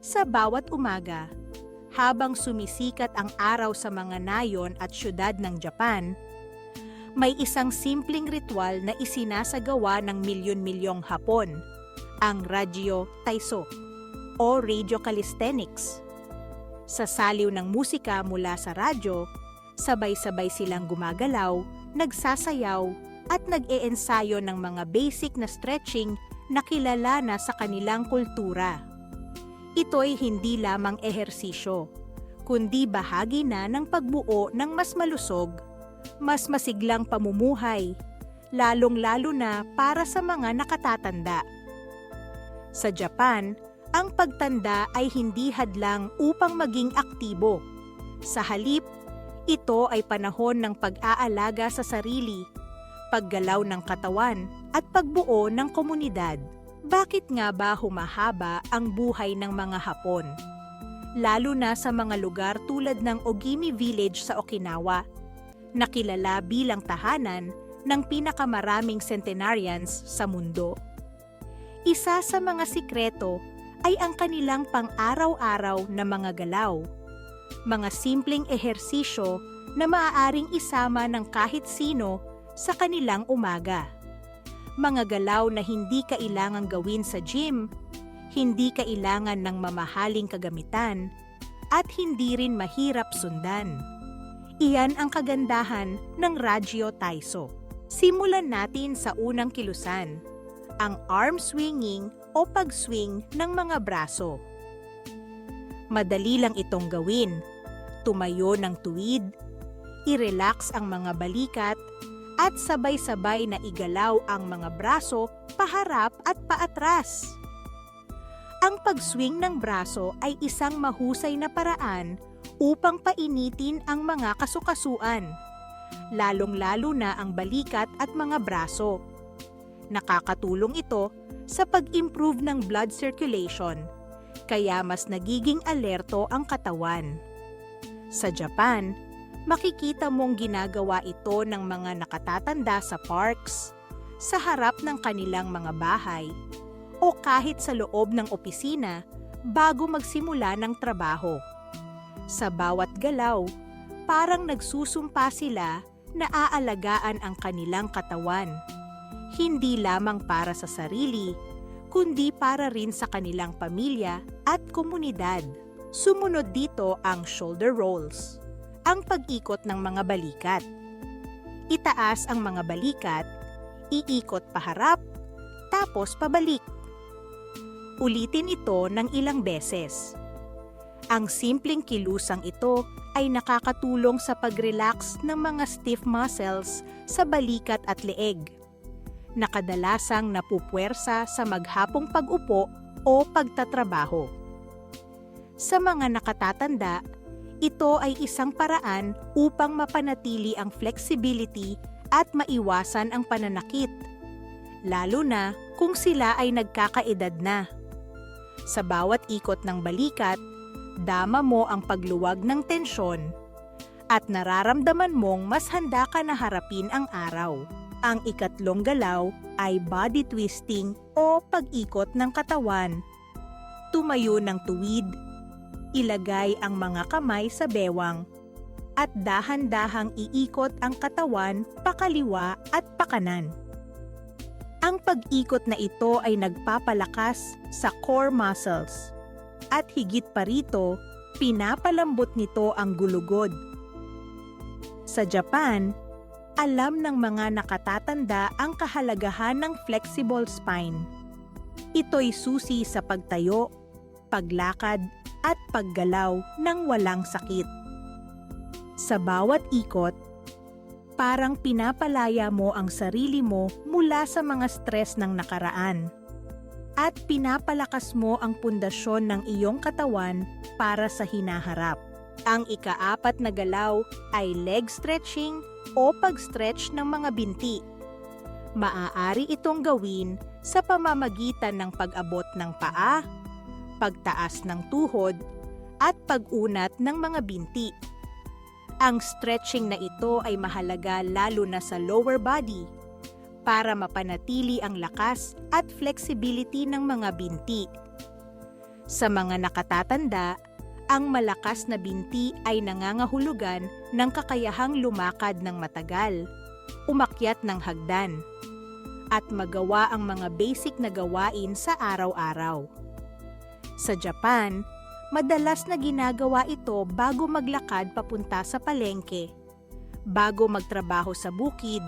Sa bawat umaga, habang sumisikat ang araw sa mga nayon at syudad ng Japan, may isang simpleng ritual na isinasagawa ng milyon-milyong Hapon, ang Radyo Taiso o Radio Calisthenics. Sa saliw ng musika mula sa radyo, sabay-sabay silang gumagalaw, nagsasayaw at nag-e-ensayo ng mga basic na stretching na kilala na sa kanilang kultura. Ito'y hindi lamang ehersisyo, kundi bahagi na ng pagbuo ng mas malusog, mas masiglang pamumuhay, lalong-lalo na para sa mga nakatatanda. Sa Japan, ang pagtanda ay hindi hadlang upang maging aktibo. Sa halip, ito ay panahon ng pag-aalaga sa sarili, paggalaw ng katawan at pagbuo ng komunidad. Bakit nga ba humahaba ang buhay ng mga Hapon? Lalo na sa mga lugar tulad ng Ogimi Village sa Okinawa, na kilala bilang tahanan ng pinakamaraming centenarians sa mundo. Isa sa mga sikreto ay ang kanilang pang-araw-araw na mga galaw, mga simpleng ehersisyo na maaaring isama ng kahit sino sa kanilang umaga. Mga galaw na hindi kailangang gawin sa gym, hindi kailangan ng mamahaling kagamitan, at hindi rin mahirap sundan. Iyan ang kagandahan ng Radyo Taiso. Simulan natin sa unang kilusan, ang arm swinging o pag-swing ng mga braso. Madali lang itong gawin. Tumayo ng tuwid, i-relax ang mga balikat, at sabay-sabay na igalaw ang mga braso paharap at paatras. Ang pag-swing ng braso ay isang mahusay na paraan upang painitin ang mga kasukasuan, lalong-lalo na ang balikat at mga braso. Nakakatulong ito sa pag-improve ng blood circulation, kaya mas nagiging alerto ang katawan. Sa Japan, makikita mong ginagawa ito ng mga nakatatanda sa parks, sa harap ng kanilang mga bahay, o kahit sa loob ng opisina bago magsimula ng trabaho. Sa bawat galaw, parang nagsusumpa sila na aalagaan ang kanilang katawan, hindi lamang para sa sarili, kundi para rin sa kanilang pamilya at komunidad. Sumunod dito ang shoulder rolls, ang pag-ikot ng mga balikat. Itaas ang mga balikat, iikot paharap, tapos pabalik. Ulitin ito ng ilang beses. Ang simpleng kilusang ito ay nakakatulong sa pag-relax ng mga stiff muscles sa balikat at leeg, na kadalasang napupuwersa sa maghapong pag-upo o pagtatrabaho. Sa mga nakatatanda, ito ay isang paraan upang mapanatili ang flexibility at maiwasan ang pananakit, lalo na kung sila ay nagkakaedad na. Sa bawat ikot ng balikat, dama mo ang pagluwag ng tensyon at nararamdaman mong mas handa ka na harapin ang araw. Ang ikatlong galaw ay body twisting o pag-ikot ng katawan. Tumayo ng tuwid, ilagay ang mga kamay sa bewang, at dahan-dahang iikot ang katawan pakaliwa at pakanan. Ang pag-ikot na ito ay nagpapalakas sa core muscles, at higit pa rito, pinapalambot nito ang gulugod. Sa Japan, alam ng mga nakatatanda ang kahalagahan ng flexible spine. Ito'y susi sa pagtayo, paglakad, at paggalaw ng walang sakit. Sa bawat ikot, parang pinapalaya mo ang sarili mo mula sa mga stress ng nakaraan at pinapalakas mo ang pundasyon ng iyong katawan para sa hinaharap. Ang ika-4 na galaw ay leg stretching o pag-stretch ng mga binti. Maaari itong gawin sa pamamagitan ng pag-abot ng paa, pagtaas ng tuhod, at pag-unat ng mga binti. Ang stretching na ito ay mahalaga lalo na sa lower body para mapanatili ang lakas at flexibility ng mga binti. Sa mga nakatatanda, ang malakas na binti ay nangangahulugan ng kakayahang lumakad ng matagal, umakyat ng hagdan, at magawa ang mga basic na gawain sa araw-araw. Sa Japan, madalas na ginagawa ito bago maglakad papunta sa palengke, bago magtrabaho sa bukid,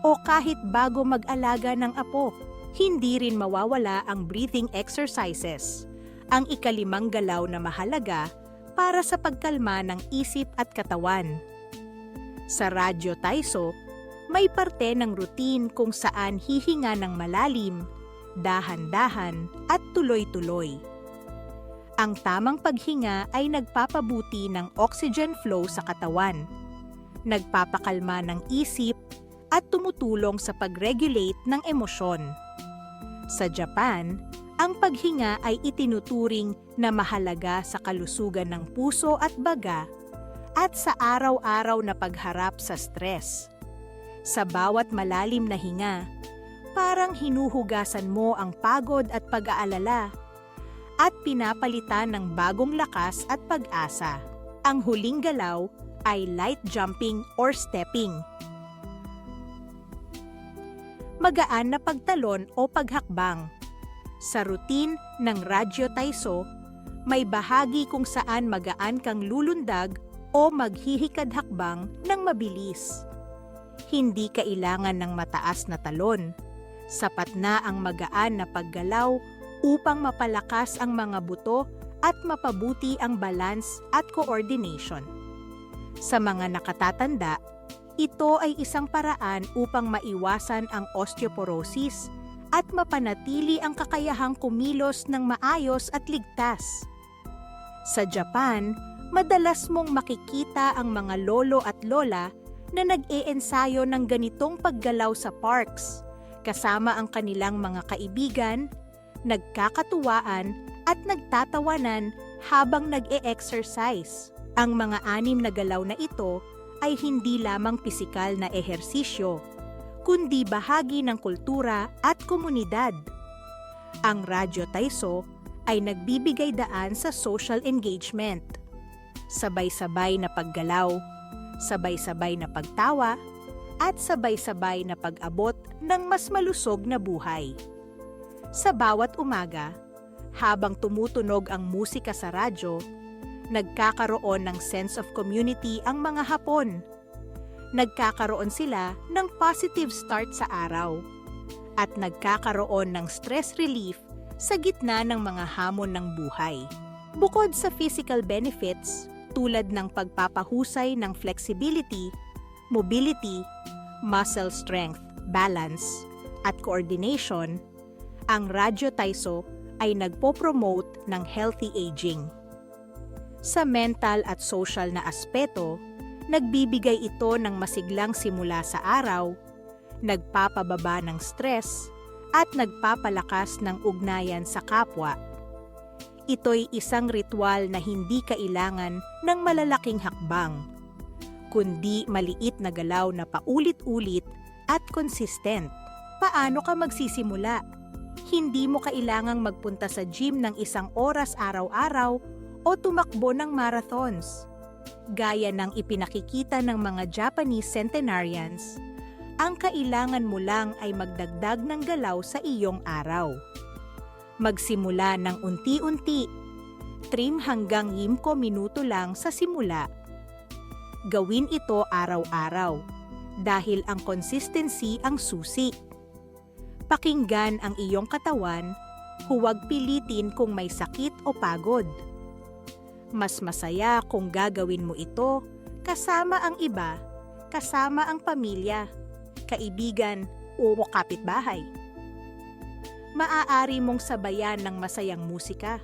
o kahit bago mag-alaga ng apo. Hindi rin mawawala ang breathing exercises, ang ikalimang galaw na mahalaga para sa pagkalma ng isip at katawan. Sa Radyo Taiso, may parte ng routine kung saan hihinga ng malalim, dahan-dahan at tuloy-tuloy. Ang tamang paghinga ay nagpapabuti ng oxygen flow sa katawan, nagpapakalma ng isip at tumutulong sa pag-regulate ng emosyon. Sa Japan, ang paghinga ay itinuturing na mahalaga sa kalusugan ng puso at baga at sa araw-araw na pagharap sa stress. Sa bawat malalim na hinga, parang hinuhugasan mo ang pagod at pag-aalala at pinapalitan ng bagong lakas at pag-asa. Ang huling galaw ay light jumping or stepping. Magaan na pagtalon o paghakbang. Sa routine ng Radyo Taiso, may bahagi kung saan magaan kang lulundag o maghihikad-hakbang ng mabilis. Hindi kailangan ng mataas na talon. Sapat na ang magaan na paggalaw upang mapalakas ang mga buto at mapabuti ang balance at coordination. Sa mga nakatatanda, ito ay isang paraan upang maiwasan ang osteoporosis at mapanatili ang kakayahang kumilos ng maayos at ligtas. Sa Japan, madalas mong makikita ang mga lolo at lola na nag-iensayo ng ganitong paggalaw sa parks, kasama ang kanilang mga kaibigan, nagkakatuwaan at nagtatawanan habang nag-e-exercise. Ang mga 6 na galaw na ito ay hindi lamang pisikal na ehersisyo, kundi bahagi ng kultura at komunidad. Ang Radyo Taiso ay nagbibigay daan sa social engagement. Sabay-sabay na paggalaw, sabay-sabay na pagtawa, at sabay-sabay na pag-abot ng mas malusog na buhay. Sa bawat umaga, habang tumutunog ang musika sa radyo, nagkakaroon ng sense of community ang mga Hapon. Nagkakaroon sila ng positive start sa araw at nagkakaroon ng stress relief sa gitna ng mga hamon ng buhay. Bukod sa physical benefits tulad ng pagpapahusay ng flexibility, mobility, muscle strength, balance, at coordination, ang Radyo Taiso ay nagpo-promote ng healthy aging. Sa mental at social na aspeto, nagbibigay ito ng masiglang simula sa araw, nagpapababa ng stress, at nagpapalakas ng ugnayan sa kapwa. Ito'y isang ritual na hindi kailangan ng malalaking hakbang, kundi maliit na galaw na paulit-ulit at consistent. Paano ka magsisimula? Hindi mo kailangang magpunta sa gym ng 1 oras araw-araw o tumakbo ng marathons. Gaya ng ipinakikita ng mga Japanese centenarians, ang kailangan mo lang ay magdagdag ng galaw sa iyong araw. Magsimula ng unti-unti, 3 hanggang 5 minuto lang sa simula. Gawin ito araw-araw dahil ang consistency ang susi. Pakinggan ang iyong katawan, huwag pilitin kung may sakit o pagod. Mas masaya kung gagawin mo ito kasama ang iba, kasama ang pamilya, kaibigan o kapitbahay. Maaari mong sabayan ng masayang musika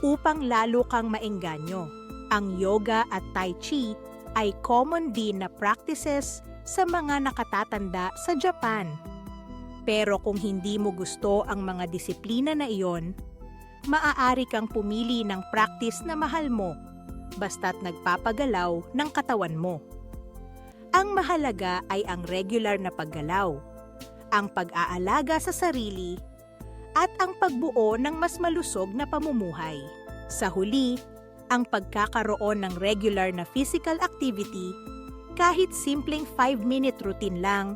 upang lalo kang maengganyo. Ang yoga at tai chi ay common din na practices sa mga nakatatanda sa Japan. Pero kung hindi mo gusto ang mga disiplina na iyon, maaari kang pumili ng practice na mahal mo, basta't nagpapagalaw ng katawan mo. Ang mahalaga ay ang regular na paggalaw, ang pag-aalaga sa sarili, at ang pagbuo ng mas malusog na pamumuhay. Sa huli, ang pagkakaroon ng regular na physical activity, kahit simpleng 5-minute routine lang,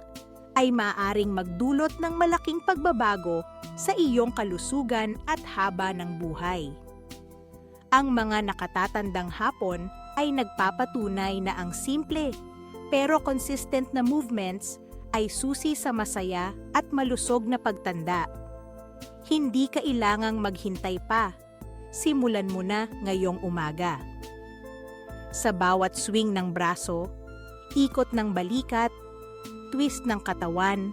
ay maaaring magdulot ng malaking pagbabago sa iyong kalusugan at haba ng buhay. Ang mga nakatatandang Hapon ay nagpapatunay na ang simple pero consistent na movements ay susi sa masaya at malusog na pagtanda. Hindi kailangang maghintay pa. Simulan mo na ngayong umaga. Sa bawat swing ng braso, ikot ng balikat, twist ng katawan,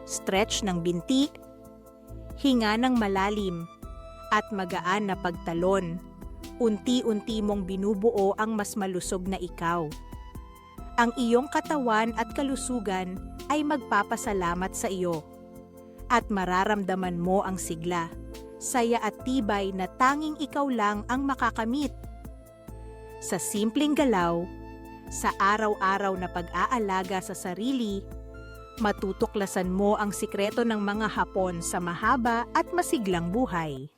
stretch ng binti, hinga ng malalim, at magaan na pagtalon, unti-unti mong binubuo ang mas malusog na ikaw. Ang iyong katawan at kalusugan ay magpapasalamat sa iyo at mararamdaman mo ang sigla, saya at tibay na tanging ikaw lang ang makakamit. Sa simpleng galaw, sa araw-araw na pag-aalaga sa sarili, matutuklasan mo ang sikreto ng mga Hapon sa mahaba at masiglang buhay.